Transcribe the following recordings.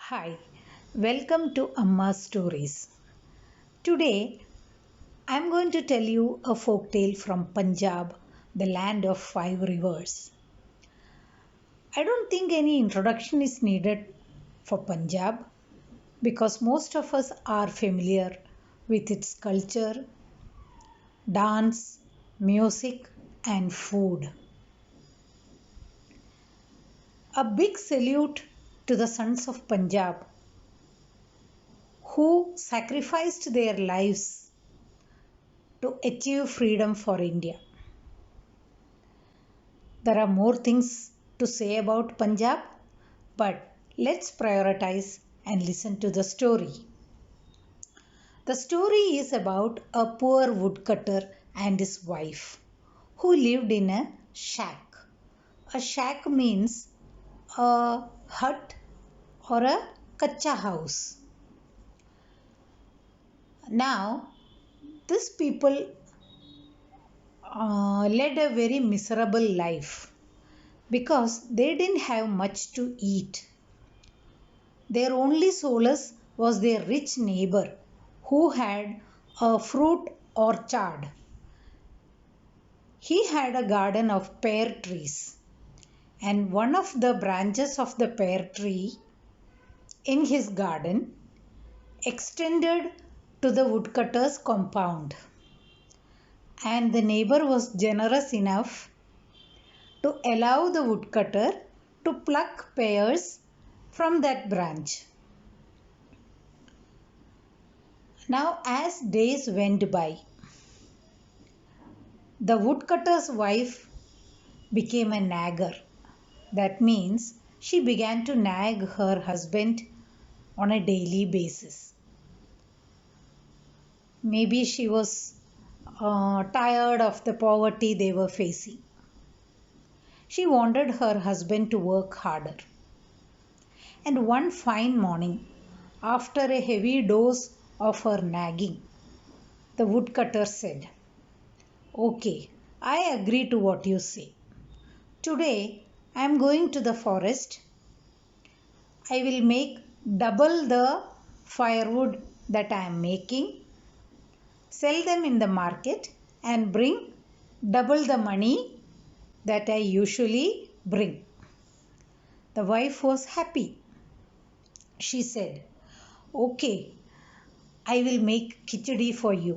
Hi, welcome to Amma's Stories. Today I am going to tell you a folk tale from Punjab, the land of five rivers. I don't think any introduction is needed for Punjab because most of us are familiar with its culture, dance, music, and food. A big salute to the sons of Punjab who sacrificed their lives to achieve freedom for India. There are more things to say about Punjab, but let's prioritize and listen to the story. The story is about a poor woodcutter and his wife who lived in a shack. A shack means a hut or a kacha house. Now, these people led a very miserable life because they didn't have much to eat. Their only solace was their rich neighbour who had a fruit orchard. He had a garden of pear trees, and one of the branches of the pear tree in his garden extended to the woodcutter's compound. And the neighbour was generous enough to allow the woodcutter to pluck pears from that branch. Now, as days went by, the woodcutter's wife became a nagger. That means she began to nag her husband on a daily basis. Maybe she was tired of the poverty they were facing. She wanted her husband to work harder. And one fine morning, after a heavy dose of her nagging, the woodcutter said, "Okay, I agree to what you say. Today I am going to the forest. I will make double the firewood that I am making, sell them in the market, and bring double the money that I usually bring." The wife was happy. She said, "Okay, I will make khichdi for you."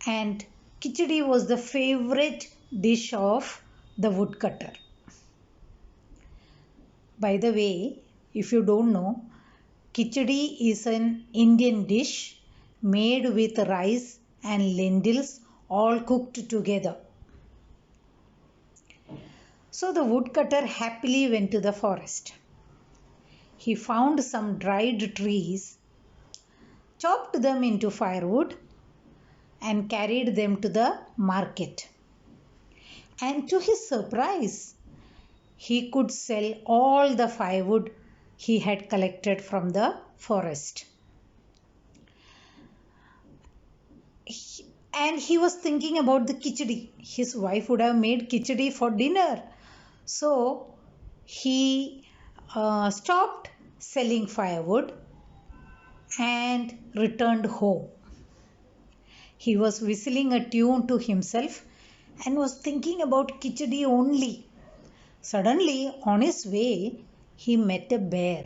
And khichdi was the favorite dish of the woodcutter. By the way, if you don't know, khichdi is an Indian dish made with rice and lentils all cooked together. So the woodcutter happily went to the forest. He found some dried trees, chopped them into firewood, and carried them to the market. And to his surprise, he could sell all the firewood he had collected from the forest. And he was thinking about the khichdi. His wife would have made khichdi for dinner. So he stopped selling firewood and returned home. He was whistling a tune to himself and was thinking about khichdi only. Suddenly, on his way, he met a bear.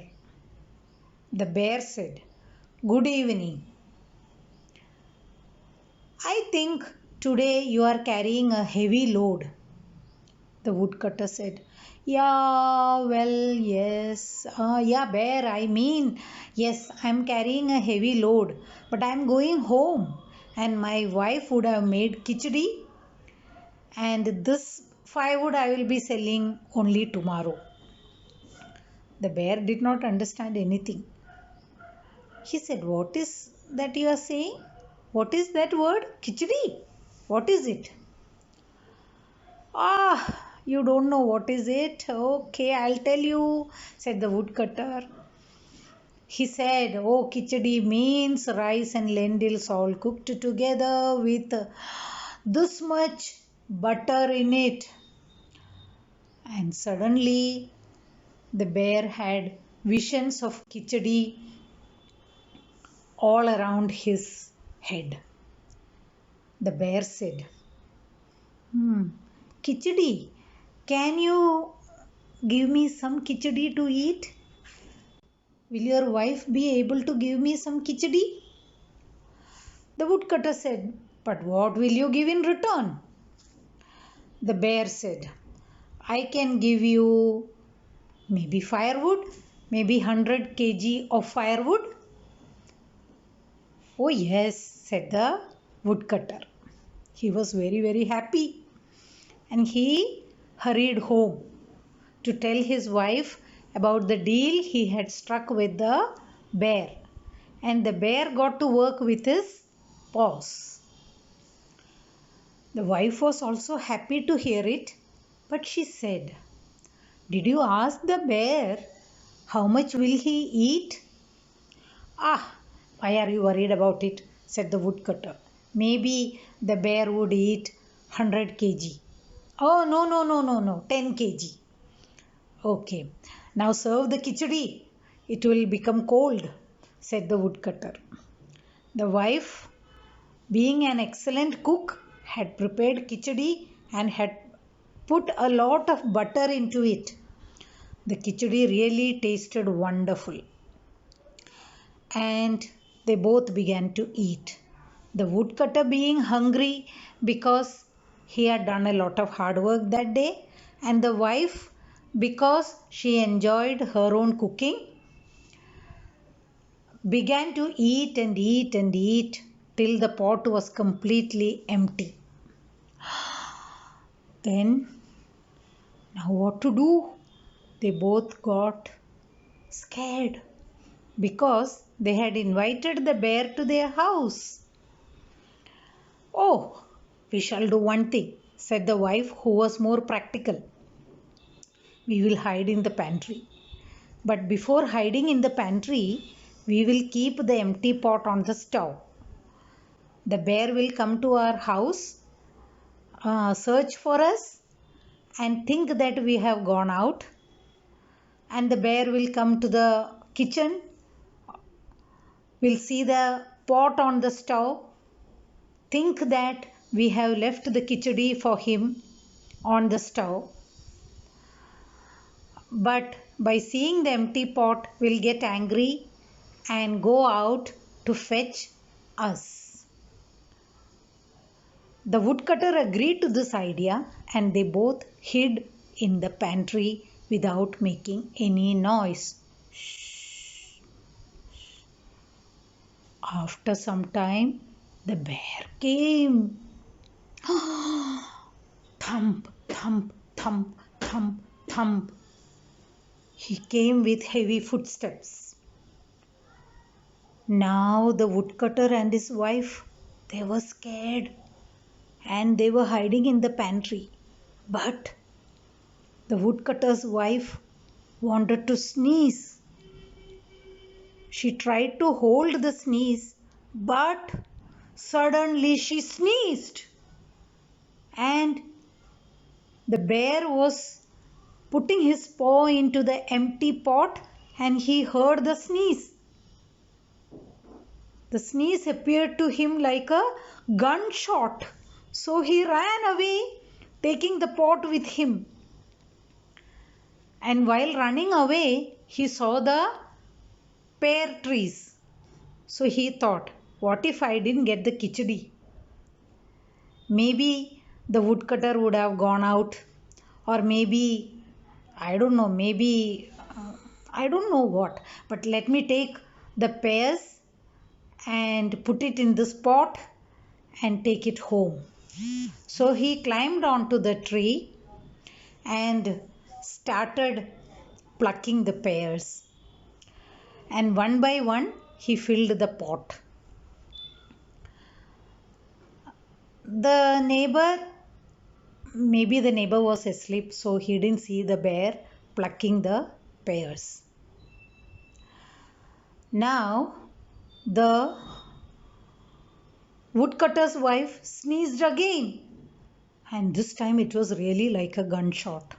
The bear said, "Good evening. I think today you are carrying a heavy load." The woodcutter said, "Yeah, well, yes. Yeah, bear, yes, I'm carrying a heavy load, but I'm going home and my wife would have made khichdi and this firewood I will be selling only tomorrow." The bear did not understand anything. He said, "What is that you are saying? What is that word? Khichdi? What is it?" "Ah, you don't know what is it? Okay, I'll tell you," said the woodcutter. He said, "Oh, khichdi means rice and lentils all cooked together with this much butter in it." And suddenly the bear had visions of Khichdi all around his head. The bear said, Khichdi, can you give me some khichdi to eat? Will your wife be able to give me some khichdi? The woodcutter said, but what will you give in return? The bear said, I can give you maybe firewood, maybe 100 kg of firewood. Oh yes, said the woodcutter. He was very, very happy, and he hurried home to tell his wife about the deal he had struck with the bear. And the bear got to work with his paws. The wife was also happy to hear it, but she said, did you ask the bear how much will he eat? Ah, why are you worried about it? Said the woodcutter. Maybe the bear would eat 100 kg. Oh, no, 10 kg. Okay, now serve the khichdi. It will become cold, said the woodcutter. The wife, being an excellent cook, had prepared khichdi and had put a lot of butter into it. The khichdi really tasted wonderful. And they both began to eat. The woodcutter being hungry because he had done a lot of hard work that day, and the wife because she enjoyed her own cooking, began to eat and eat and eat till the pot was completely empty. Then, now what to do? They both got scared because they had invited the bear to their house. Oh, we shall do one thing, said the wife, who was more practical. We will hide in the pantry. But before hiding in the pantry, we will keep the empty pot on the stove. The bear will come to our house, search for us, and think that we have gone out. And the bear will come to the kitchen, will see the pot on the stove, think that we have left the khichdi for him on the stove. But by seeing the empty pot, will get angry and go out to fetch us. The woodcutter agreed to this idea, and they both hid in the pantry without making any noise. After some time, the bear came. Thump, thump, thump, thump, thump. He came with heavy footsteps. Now the woodcutter and his wife, they were scared and they were hiding in the pantry. But the woodcutter's wife wanted to sneeze. She tried to hold the sneeze, but suddenly she sneezed. And the bear was putting his paw into the empty pot and he heard the sneeze. The sneeze appeared to him like a gunshot. So he ran away, taking the pot with him. And while running away, he saw the pear trees. So he thought, what if I didn't get the khichdi? Maybe the woodcutter would have gone out, or maybe, I don't know, I don't know what. But let me take the pears and put it in this pot and take it home. So he climbed onto the tree and started plucking the pears. And one by one, he filled the pot. The neighbor, maybe the neighbor was asleep, so he didn't see the bear plucking the pears. Now, the woodcutter's wife sneezed again, and this time it was really like a gunshot.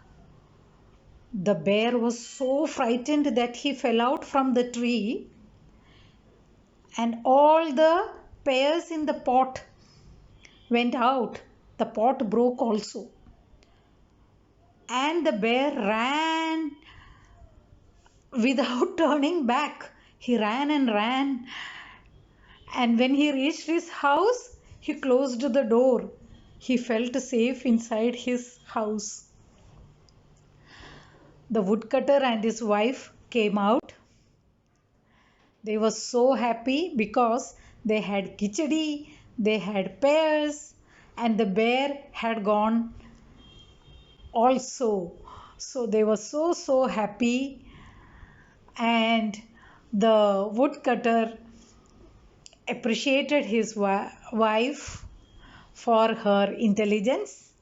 The bear was so frightened that he fell out from the tree, and all the pears in the pot went out. The pot broke also. And the bear ran without turning back. He ran and ran. And when he reached his house, he closed the door. He felt safe inside his house. The woodcutter and his wife came out. They were so happy because they had khichdi, they had pears, and the bear had gone also. So they were so happy, and the woodcutter appreciated his wife for her intelligence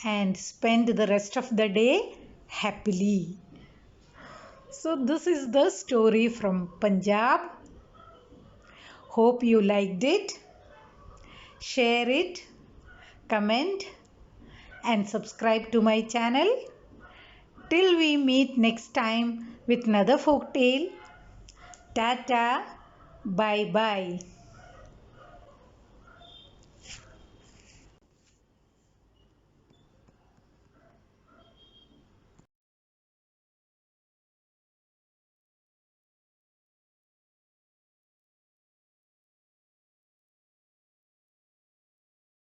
and spent the rest of the day happily. So this is the story from Punjab. Hope you liked it. Share it, comment and subscribe to my channel. Till we meet next time with another folk tale. Tata, bye bye.